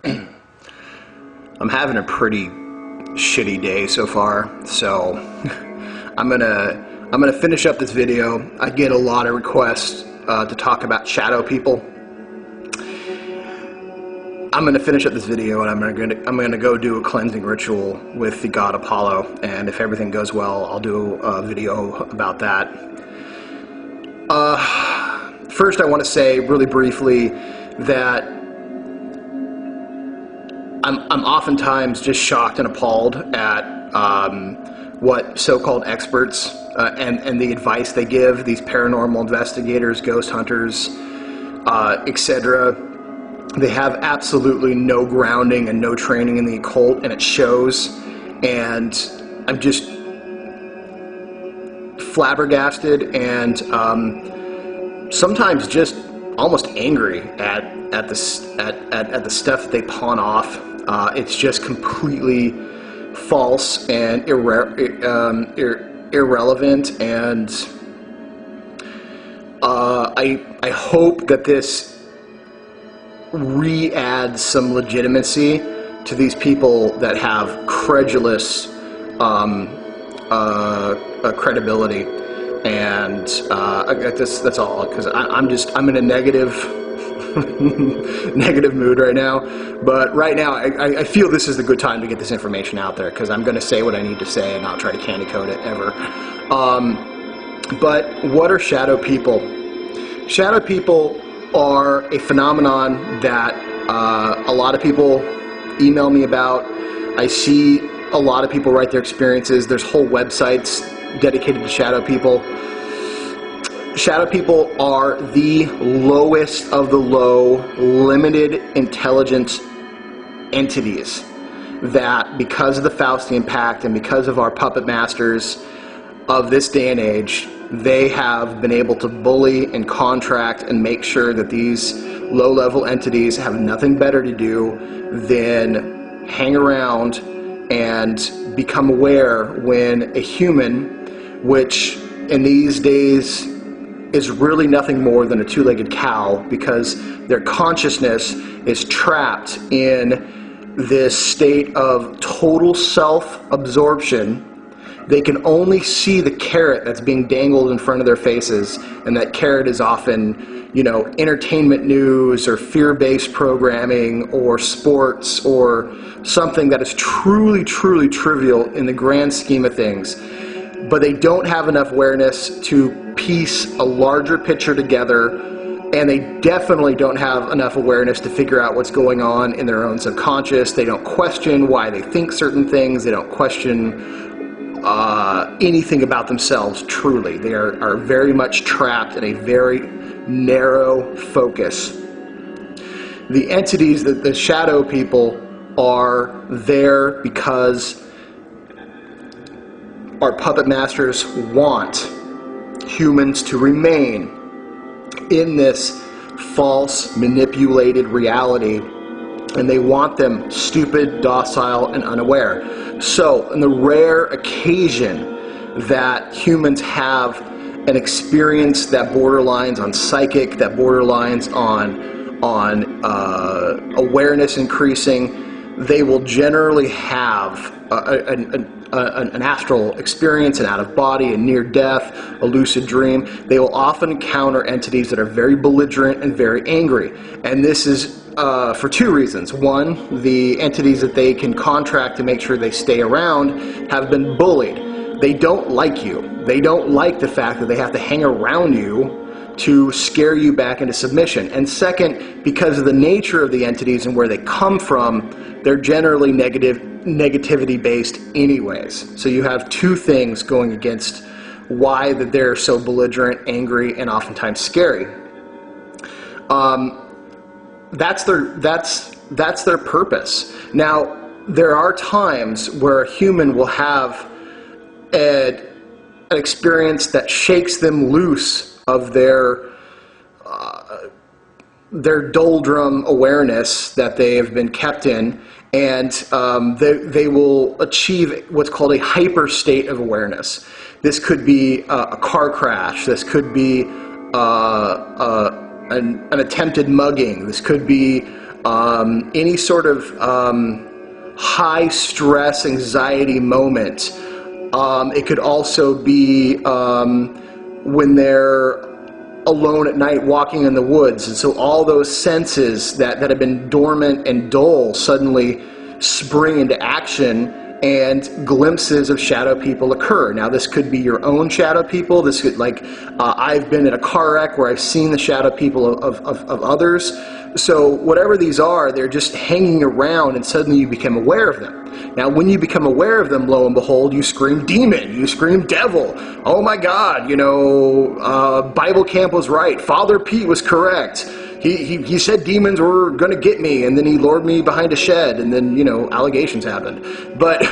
I'm having a pretty shitty day so far, so I'm gonna finish up this video. I get a lot of requests to talk about shadow people. I'm gonna finish up this video and I'm gonna go do a cleansing ritual with the god Apollo, and if everything goes well, I'll do a video about that. First, I want to say really briefly that I'm oftentimes just shocked and appalled at what so-called experts and the advice they give, these paranormal investigators, ghost hunters, etc. They have absolutely no grounding and no training in the occult, and it shows. And I'm just flabbergasted and sometimes just almost angry at the stuff that they pawn off. It's just completely false and irrelevant, and I hope that this re-adds some legitimacy to these people that have credulous credibility. And that's all, because I'm in a negative mood right now. But right now, I feel this is the good time to get this information out there, because I'm going to say what I need to say and not try to candy coat it ever. But what are shadow people? Shadow people are a phenomenon that a lot of people email me about. I see a lot of people write their experiences. There's whole websites dedicated to shadow people. Shadow people are the lowest of the low, limited intelligence entities that, because of the Faustian Pact and because of our puppet masters of this day and age, they have been able to bully and contract and make sure that these low-level entities have nothing better to do than hang around and become aware when a human, which in these days is really nothing more than a two-legged cow, because their consciousness is trapped in this state of total self-absorption. They can only see the carrot that's being dangled in front of their faces, and that carrot is often, entertainment news or fear-based programming or sports or something that is truly, truly trivial in the grand scheme of things. But they don't have enough awareness to piece a larger picture together, and they definitely don't have enough awareness to figure out what's going on in their own subconscious. They don't question why they think certain things. They don't question anything about themselves, truly. They are very much trapped in a very narrow focus. The entities, the shadow people, are there because our puppet masters want humans to remain in this false, manipulated reality, and they want them stupid, docile, and unaware. So, in the rare occasion that humans have an experience that borderlines on psychic, that borderlines on awareness increasing, they will generally have an astral experience, an out-of-body, a near-death, a lucid dream. They will often encounter entities that are very belligerent and very angry. And this is for two reasons. One, the entities that they can contract to make sure they stay around have been bullied. They don't like you. They don't like the fact that they have to hang around you to scare you back into submission. And second, because of the nature of the entities and where they come from, they're generally negativity based anyways. So you have two things going against why that they're so belligerent, angry, and oftentimes scary. That's their purpose. Now, there are times where a human will have an experience that shakes them loose of their doldrum awareness that they have been kept in, and they will achieve what's called a hyper state of awareness. This could be a car crash. This could be an attempted mugging. This could be any sort of high stress, anxiety moment. It could also be when they're alone at night walking in the woods. And so all those senses that have been dormant and dull suddenly spring into action, and glimpses of shadow people occur. Now, this could be your own shadow people. This could, I've been in a car wreck where I've seen the shadow people of others. So whatever these are, they're just hanging around, and suddenly you become aware of them. Now, when you become aware of them, lo and behold, you scream demon, you scream devil. Oh my God, Bible Camp was right. Father Pete was correct. He said demons were going to get me, and then he lured me behind a shed, and then, allegations happened. But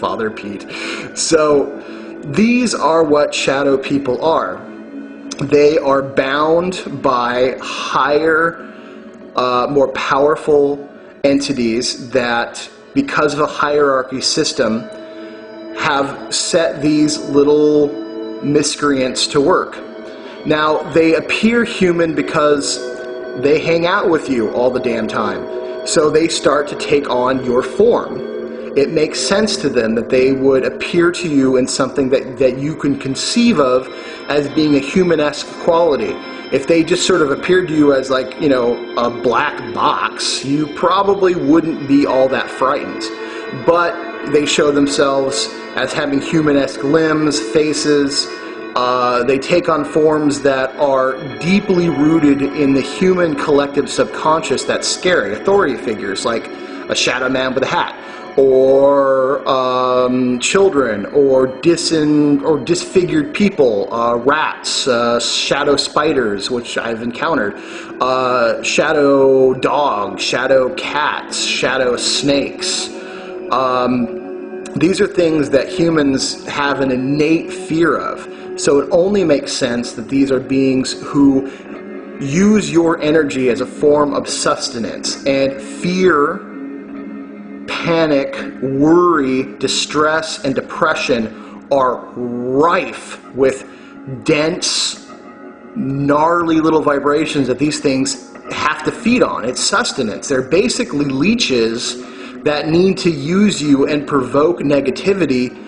Father Pete. So these are what shadow people are. They are bound by higher, more powerful entities that, because of a hierarchy system, have set these little miscreants to work. Now, they appear human because they hang out with you all the damn time. So they start to take on your form. It makes sense to them that they would appear to you in something that you can conceive of as being a human-esque quality. If they just sort of appeared to you as a black box, you probably wouldn't be all that frightened. But they show themselves as having human-esque limbs, faces. They take on forms that are deeply rooted in the human collective subconscious that's scary. Authority figures like a shadow man with a hat, or children, or disfigured people, rats, shadow spiders, which I've encountered, shadow dogs, shadow cats, shadow snakes. These are things that humans have an innate fear of. So it only makes sense that these are beings who use your energy as a form of sustenance, and fear, panic, worry, distress, and depression are rife with dense, gnarly little vibrations that these things have to feed on. It's sustenance. They're basically leeches that need to use you and provoke negativity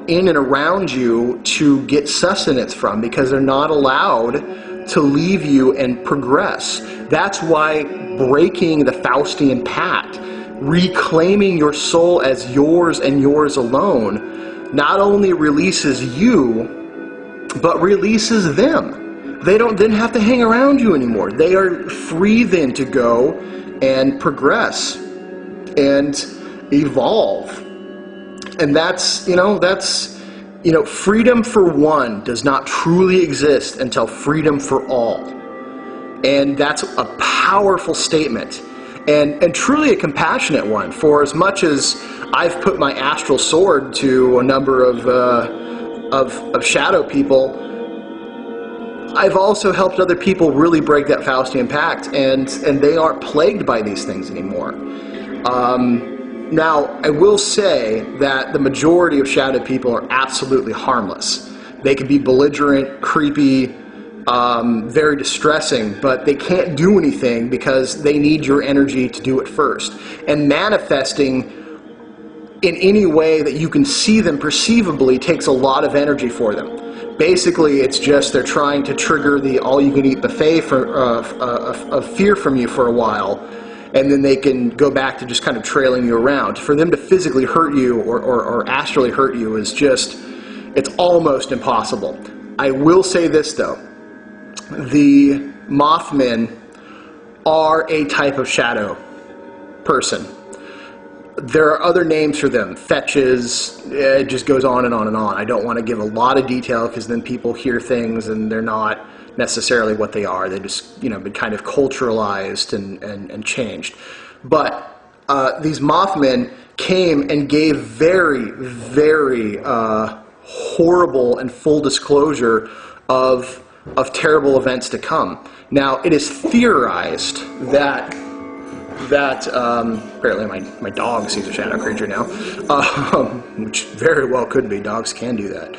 in and around you to get sustenance from, because they're not allowed to leave you and progress. That's why breaking the Faustian Pact, reclaiming your soul as yours and yours alone, not only releases you, but releases them. They don't then have to hang around you anymore. They are free then to go and progress and evolve. And that's freedom for one does not truly exist until freedom for all. And that's a powerful statement. And truly a compassionate one, for as much as I've put my astral sword to a number of shadow people, I've also helped other people really break that Faustian Pact, and they aren't plagued by these things anymore. Now, I will say that the majority of shadow people are absolutely harmless. They can be belligerent, creepy, very distressing, but they can't do anything because they need your energy to do it first. And manifesting in any way that you can see them perceivably takes a lot of energy for them. Basically, it's just they're trying to trigger the all-you-can-eat buffet of fear from you for a while, and then they can go back to just kind of trailing you around. For them to physically hurt you or astrally hurt you is just, it's almost impossible. I will say this, though. The Mothmen are a type of shadow person. There are other names for them. Fetches, it just goes on and on and on. I don't want to give a lot of detail because then people hear things and they're not necessarily what they are. They just, been kind of culturalized and changed. But these Mothmen came and gave very, very horrible and full disclosure of terrible events to come. Now, it is theorized that apparently my dog sees a shadow creature now, which very well could be. Dogs can do that.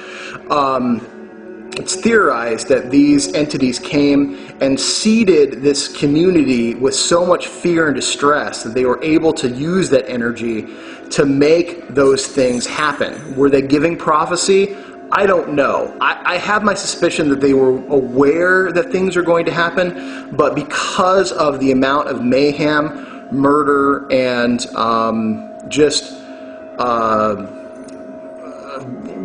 it's theorized that these entities came and seeded this community with so much fear and distress that they were able to use that energy to make those things happen. Were they giving prophecy? I don't know. I have my suspicion that they were aware that things are going to happen, but because of the amount of mayhem, murder, and just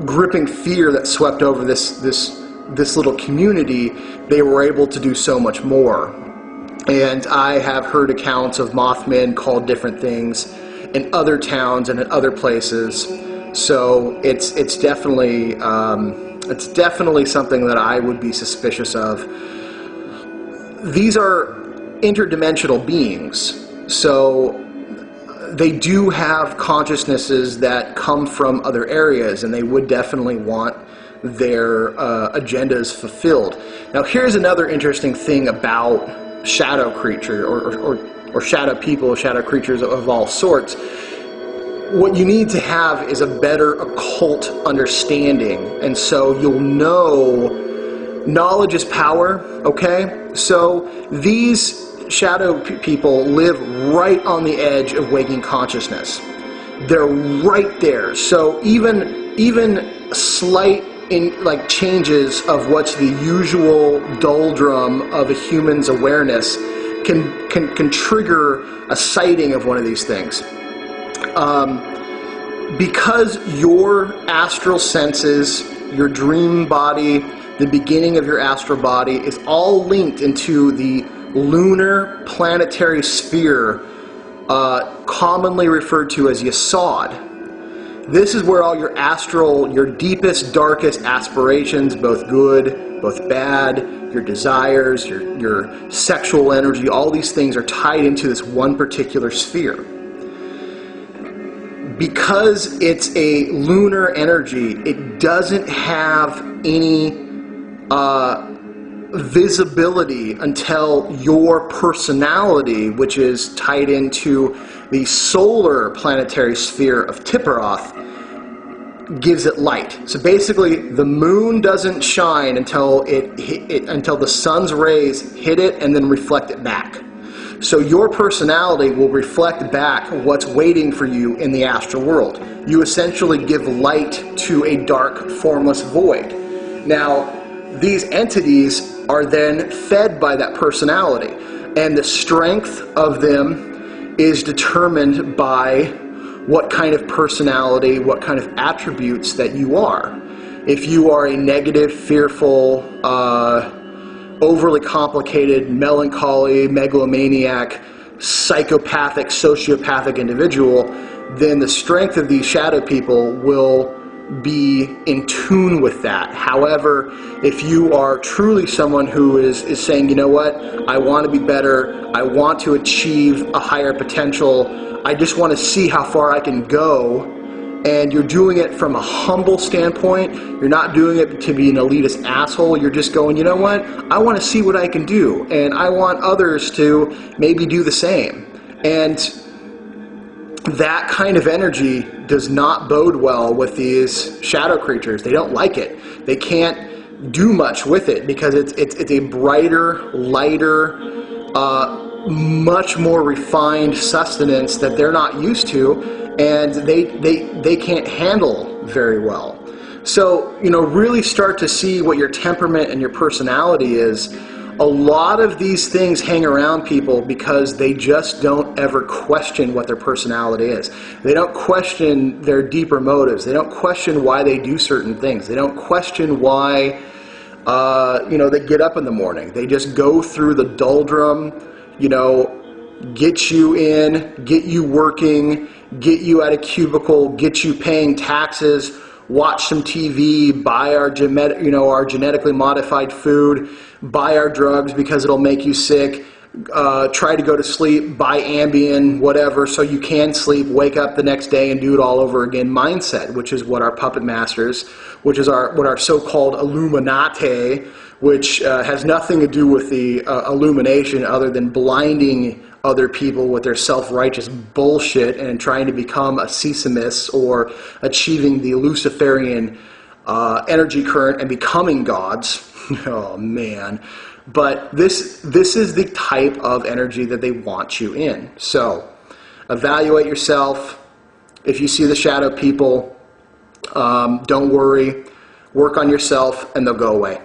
gripping fear that swept over this little community, they were able to do so much more. And I have heard accounts of Mothmen called different things in other towns and in other places. So it's definitely something that I would be suspicious of. These are interdimensional beings, so they do have consciousnesses that come from other areas, and they would definitely want their agendas fulfilled. Now, here's another interesting thing about shadow creature or shadow people, shadow creatures of all sorts. What you need to have is a better occult understanding, and so you'll know knowledge is power, okay? So these shadow people live right on the edge of waking consciousness. They're right there. So even slight changes of what's the usual doldrum of a human's awareness can trigger a sighting of one of these things. Because your astral senses, your dream body, the beginning of your astral body is all linked into the lunar planetary sphere, commonly referred to as G.O.O.D. This is where all your astral, your deepest, darkest aspirations, both good, both bad, your desires, your sexual energy, all these things are tied into this one particular sphere. Because it's a lunar energy, it doesn't have any visibility until your personality, which is tied into the solar planetary sphere of Tipperoth, gives it light. So basically, the moon doesn't shine until until the sun's rays hit it and then reflect it back. So your personality will reflect back what's waiting for you in the astral world. You essentially give light to a dark, formless void. Now, these entities are then fed by that personality, and the strength of them is determined by what kind of personality, what kind of attributes that you are. If you are a negative, fearful, overly complicated, melancholy, megalomaniac, psychopathic, sociopathic individual, then the strength of these shadow people will be in tune with that. However, if you are truly someone who is saying, you know what, I want to be better, I want to achieve a higher potential, I just want to see how far I can go, and you're doing it from a humble standpoint, you're not doing it to be an elitist asshole, you're just going, you know what, I want to see what I can do, and I want others to maybe do the same. And that kind of energy does not bode well with these shadow creatures. They don't like it. They can't do much with it because it's a brighter, lighter, much more refined sustenance that they're not used to, and they can't handle very well. So, really start to see what your temperament and your personality is. A lot of these things hang around people because they just don't ever question what their personality is. They don't question their deeper motives. They don't question why they do certain things. They don't question why, they get up in the morning. They just go through the doldrum, get you in, get you working, get you at a cubicle, get you paying taxes, watch some TV, buy our genetically modified food, buy our drugs because it'll make you sick, try to go to sleep, buy Ambien, whatever, so you can sleep, wake up the next day and do it all over again mindset, which is what our puppet masters, which is what our so-called Illuminati, which has nothing to do with the illumination other than blinding other people with their self-righteous bullshit and trying to become a Sesimus or achieving the Luciferian energy current and becoming gods. Oh man. But this is the type of energy that they want you in. So evaluate yourself. If you see the shadow people, don't worry. Work on yourself and they'll go away.